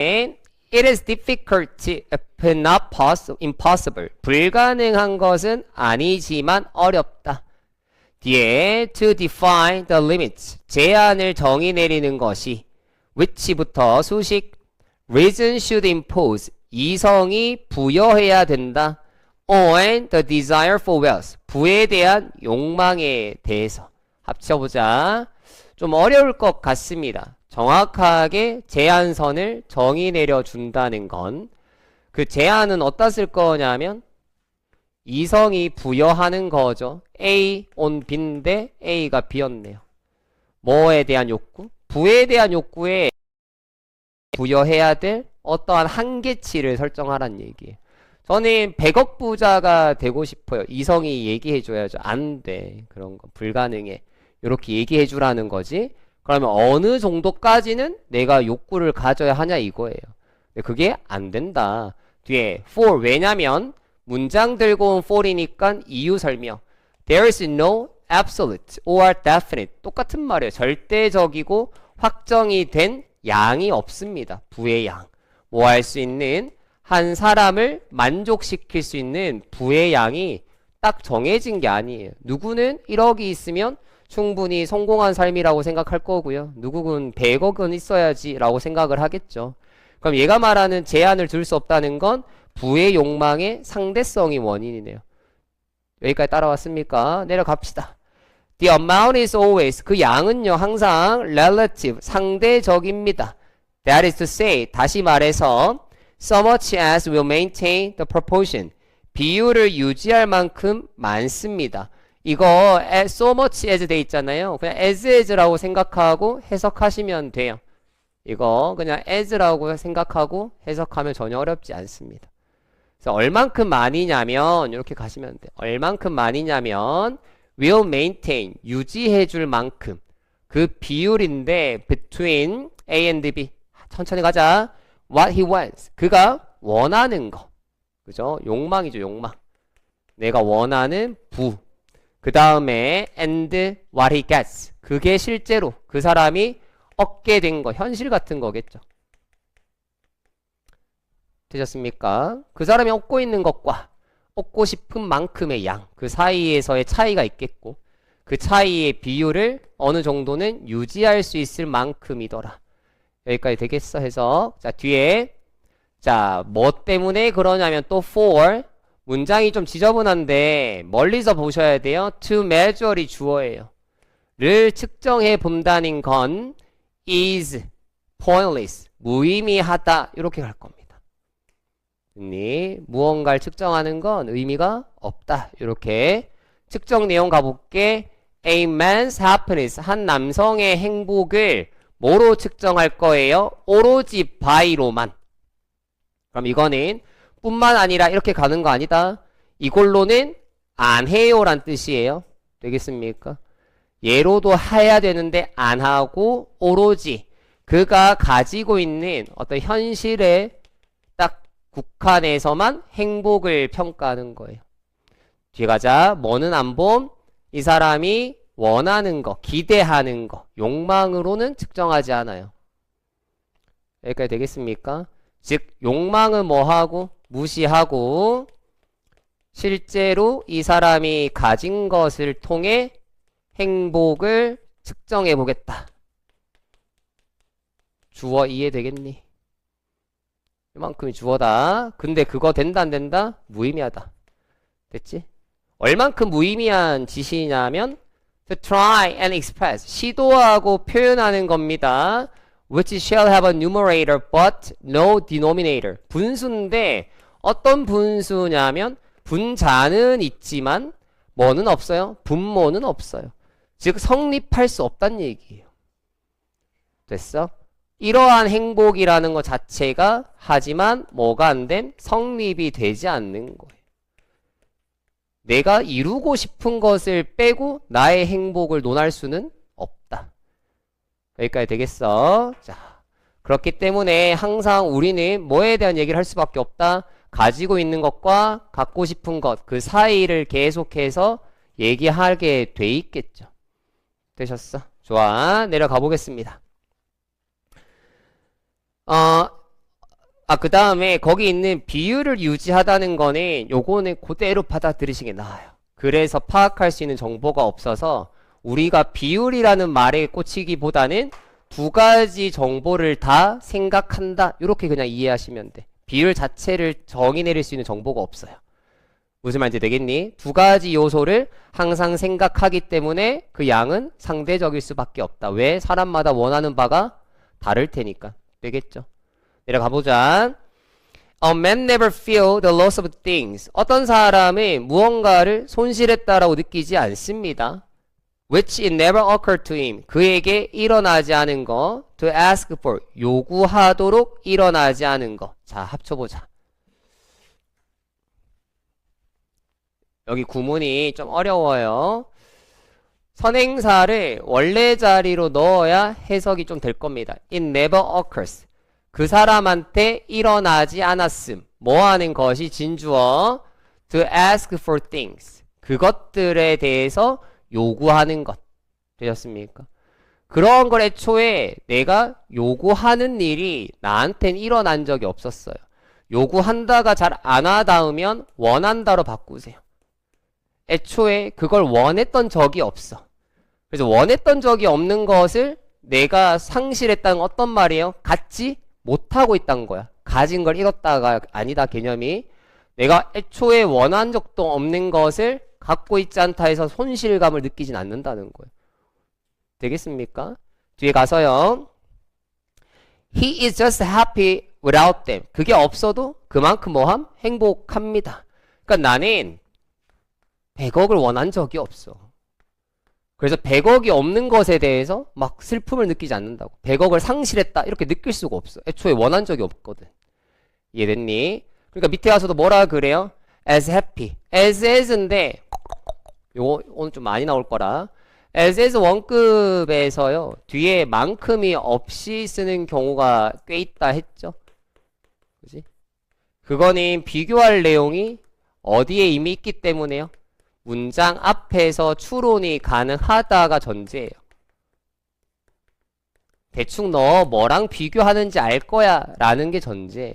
It is difficult, but not impossible. 불가능한 것은 아니지만 어렵다. 뒤에 to define the limits. 제한을 정의 내리는 것이 which부터 수식 reason should impose. 이성이 부여해야 된다. on the desire for wealth. 부에 대한 욕망에 대해서. 합쳐보자. 좀 어려울 것 같습니다. 정확하게 제한선을 정의 내려준다는 건 그 제한은 어디다 쓸 거냐면 이성이 부여하는 거죠. A on B인데 A가 B였네요. 뭐에 대한 욕구? 부에 대한 욕구에 부여해야 될 어떠한 한계치를 설정하란 얘기예요. 저는 100억 부자가 되고 싶어요. 이성이 얘기해줘야죠. 안 돼. 그런 거 불가능해. 이렇게 얘기해주라는 거지. 그러면 어느 정도까지는 내가 욕구를 가져야 하냐 이거예요. 근데 그게 안 된다. 뒤에 for 왜냐면 문장 들고 온 for이니까 이유 설명. There is no absolute or definite. 똑같은 말이에요. 절대적이고 확정이 된 양이 없습니다. 부의 양. 뭐 할 수 있는 한 사람을 만족시킬 수 있는 부의 양이 딱 정해진 게 아니에요. 누구는 1억이 있으면 충분히 성공한 삶이라고 생각할 거고요. 누구는 100억은 있어야지 라고 생각을 하겠죠. 그럼 얘가 말하는 제한을 둘 수 없다는 건 부의 욕망의 상대성이 원인이네요. 여기까지 따라왔습니까? 내려갑시다. The amount is always, 그 양은요 항상 relative, 상대적입니다. That is to say, 다시 말해서 so much as will maintain the proportion, 비율을 유지할 만큼 많습니다. 이거 so much as 돼 있잖아요. 그냥 as라고 생각하고 해석하시면 돼요. 이거 그냥 as라고 생각하고 해석하면 전혀 어렵지 않습니다. 그래서 얼만큼 많이냐면 이렇게 가시면 돼요. 얼만큼 많이냐면 will maintain, 유지해줄 만큼 그 비율인데 between A and B. 천천히 가자. What he wants, 그가 원하는 거. 그죠? 욕망이죠, 욕망. 내가 원하는 부. 그 다음에 and what he gets, 그게 실제로 그 사람이 얻게 된 거, 현실 같은 거겠죠. 되셨습니까? 그 사람이 얻고 있는 것과 얻고 싶은 만큼의 양, 그 사이에서의 차이가 있겠고 그 차이의 비율을 어느 정도는 유지할 수 있을 만큼이더라. 여기까지 되겠어 해서 자 뒤에 자 뭐 때문에 그러냐면 또 for, 문장이 좀 지저분한데 멀리서 보셔야 돼요. to measure이 주어예요. 를 측정해 본다는 건 is pointless, 무의미하다 이렇게 갈 겁니다. 무언가를 측정하는 건 의미가 없다. 이렇게 측정 내용 가볼게. A man's happiness, 한 남성의 행복을 뭐로 측정할 거예요? 오로지 by로만. 그럼 이거는 뿐만 아니라 이렇게 가는 거 아니다. 이걸로는 안 해요 란 뜻이에요. 되겠습니까? 예로도 해야 되는데 안 하고 오로지 그가 가지고 있는 어떤 현실에 딱 국한해서만 행복을 평가하는 거예요. 뒤에 가자. 뭐는 안 봄? 이 사람이 원하는 거, 기대하는 거, 욕망으로는 측정하지 않아요. 여기까지 되겠습니까? 즉 욕망은 뭐하고? 무시하고 실제로 이 사람이 가진 것을 통해 행복을 측정해 보겠다. 주어 이해되겠니? 이만큼이 주어다. 근데 그거 된다 안 된다? 무의미하다. 됐지? 얼만큼 무의미한 지시냐면 to try and express, 시도하고 표현하는 겁니다. Which shall have a numerator but no denominator. 분수인데 어떤 분수냐면 분자는 있지만 뭐는 없어요? 분모는 없어요. 즉 성립할 수 없다는 얘기예요. 됐어? 이러한 행복이라는 것 자체가 하지만 뭐가 안 됨? 성립이 되지 않는 거예요. 내가 이루고 싶은 것을 빼고 나의 행복을 논할 수는 없다. 여기까지 되겠어? 자, 그렇기 때문에 항상 우리는 뭐에 대한 얘기를 할 수밖에 없다. 가지고 있는 것과 갖고 싶은 것, 그 사이를 계속해서 얘기하게 돼 있겠죠. 되셨어? 좋아. 내려가 보겠습니다. 그 다음에 거기 있는 비율을 유지하다는 거는 요거는 그대로 받아들이시는 게 나아요. 그래서 파악할 수 있는 정보가 없어서 우리가 비율이라는 말에 꽂히기보다는 두 가지 정보를 다 생각한다. 이렇게 그냥 이해하시면 돼. 비율 자체를 정의 내릴 수 있는 정보가 없어요. 무슨 말인지 되겠니? 두 가지 요소를 항상 생각하기 때문에 그 양은 상대적일 수밖에 없다. 왜? 사람마다 원하는 바가 다를 테니까. 되겠죠? 내려가 보자. A man never feel the loss of things. 어떤 사람은 무언가를 손실했다라고 느끼지 않습니다. Which it never occurred to him. 그에게 일어나지 않은 거. To ask for. 요구하도록 일어나지 않은 거. 자, 합쳐보자. 여기 구문이 좀 어려워요. 선행사를 원래 자리로 넣어야 해석이 좀 될 겁니다. It never occurs. 그 사람한테 일어나지 않았음. 뭐 하는 것이 진주어. To ask for things. 그것들에 대해서 요구하는 것. 되셨습니까? 그런 걸 애초에 내가 요구하는 일이 나한텐 일어난 적이 없었어요. 요구한다가 잘 안 와닿으면 원한다로 바꾸세요. 애초에 그걸 원했던 적이 없어. 그래서 원했던 적이 없는 것을 내가 상실했다는 건 어떤 말이에요? 갖지 못하고 있다는 거야. 가진 걸 잃었다가 아니다 개념이. 내가 애초에 원한 적도 없는 것을 갖고 있지 않다 해서 손실감을 느끼진 않는다는 거예요. 되겠습니까? 뒤에 가서요. He is just happy without them. 그게 없어도 그만큼 뭐함? 행복합니다. 그러니까 나는 100억을 원한 적이 없어. 그래서 100억이 없는 것에 대해서 막 슬픔을 느끼지 않는다고. 100억을 상실했다 이렇게 느낄 수가 없어. 애초에 원한 적이 없거든. 이해됐니? 그러니까 밑에 가서도 뭐라 그래요? as happy. as인데 요거 오늘 좀 많이 나올 거라. as 원급에서요. 뒤에 만큼이 없이 쓰는 경우가 꽤 있다 했죠. 그지? 그거는 비교할 내용이 어디에 이미 있기 때문에요. 문장 앞에서 추론이 가능하다가 전제예요. 대충 너 뭐랑 비교하는지 알 거야 라는 게 전제예요.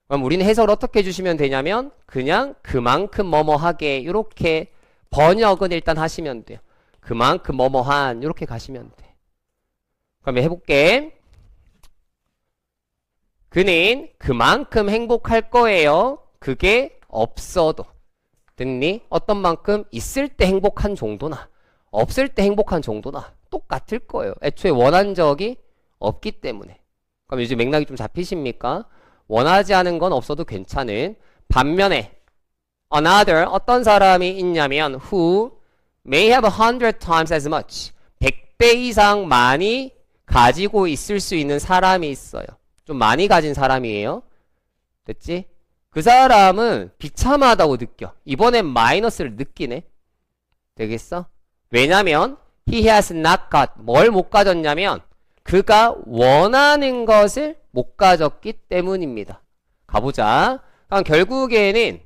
그럼 우리는 해석을 어떻게 해주시면 되냐면 그냥 그만큼 뭐뭐하게 이렇게 번역은 일단 하시면 돼요. 그만큼 뭐뭐한 이렇게 가시면 돼. 그럼 해볼게. 그는 그만큼 행복할 거예요. 그게 없어도. 됐니? 어떤 만큼 있을 때 행복한 정도나 없을 때 행복한 정도나 똑같을 거예요. 애초에 원한 적이 없기 때문에. 그럼 요즘 맥락이 좀 잡히십니까? 원하지 않은 건 없어도 괜찮은. 반면에 another 어떤 사람이 있냐면 who may have 100 times as much 100배 이상 많이 가지고 있을 수 있는 사람이 있어요. 좀 많이 가진 사람이에요. 됐지? 그 사람은 비참하다고 느껴. 이번엔 마이너스를 느끼네. 되겠어? 왜냐면 he has not got 뭘 못 가졌냐면 그가 원하는 것을 못 가졌기 때문입니다. 가보자. 그럼 결국에는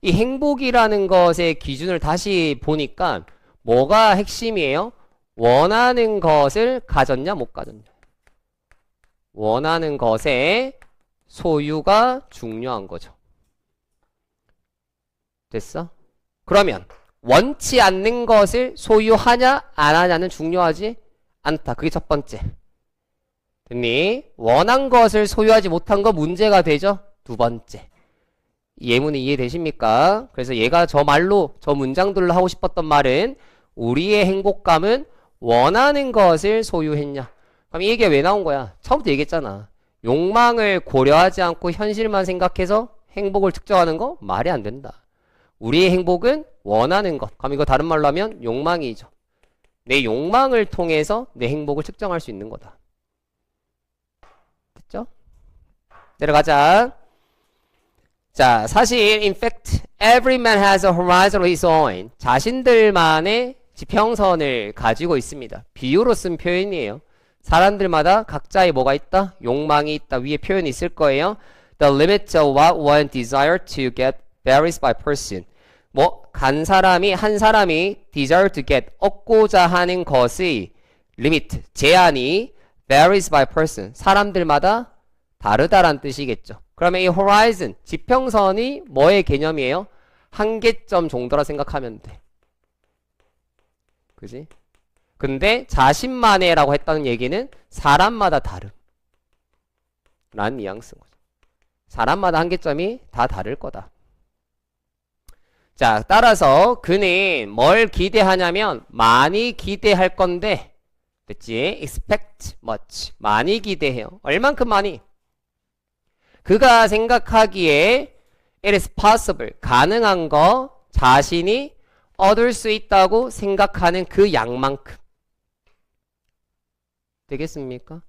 이 행복이라는 것의 기준을 다시 보니까 뭐가 핵심이에요? 원하는 것을 가졌냐 못 가졌냐. 원하는 것의 소유가 중요한 거죠. 됐어? 그러면 원치 않는 것을 소유하냐 안 하냐는 중요하지 않다. 그게 첫 번째. 됐니? 원한 것을 소유하지 못한 거 문제가 되죠? 두 번째. 예문이 이해되십니까? 그래서 얘가 저 말로 저 문장들로 하고 싶었던 말은 우리의 행복감은 원하는 것을 소유했냐. 그럼 이 얘기가 왜 나온 거야? 처음부터 얘기했잖아. 욕망을 고려하지 않고 현실만 생각해서 행복을 측정하는 거 말이 안 된다. 우리의 행복은 원하는 것. 그럼 이거 다른 말로 하면 욕망이죠. 내 욕망을 통해서 내 행복을 측정할 수 있는 거다. 됐죠? 내려가자. 자, 사실 in fact every man has a horizon of his own. 자신들만의 지평선을 가지고 있습니다. 비유로 쓴 표현이에요. 사람들마다 각자의 뭐가 있다? 욕망이 있다. 위에 표현이 있을 거예요. The limit of what one desire to get varies by person. 한 사람이 desire to get, 얻고자 하는 것의 limit, 제한이 varies by person. 사람들마다 다르다란 뜻이겠죠. 그러면 이 horizon, 지평선이 뭐의 개념이에요? 한계점 정도라 생각하면 돼. 그지? 근데 자신만의라고 했다는 얘기는 사람마다 다름. 라는 뉘앙스인 거죠. 사람마다 한계점이 다 다를 거다. 자, 따라서 그는 뭘 기대하냐면 많이 기대할 건데, 됐지? expect much. 많이 기대해요. 얼만큼 많이? 그가 생각하기에 it is possible. 가능한 거 자신이 얻을 수 있다고 생각하는 그 양만큼. 되겠습니까?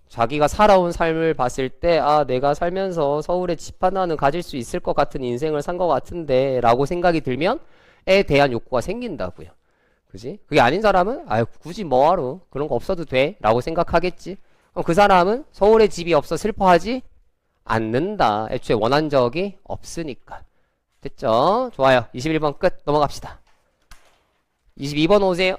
자기가 살아온 삶을 봤을 때, 아, 내가 살면서 서울에 집 하나는 가질 수 있을 것 같은 인생을 산 것 같은데, 라고 생각이 들면, 에 대한 욕구가 생긴다고요. 그지? 그게 아닌 사람은, 아유, 굳이 뭐하러, 그런 거 없어도 돼. 라고 생각하겠지. 그럼 그 사람은 서울에 집이 없어 슬퍼하지 않는다. 애초에 원한 적이 없으니까. 됐죠? 좋아요. 21번 끝. 넘어갑시다. 22번 오세요.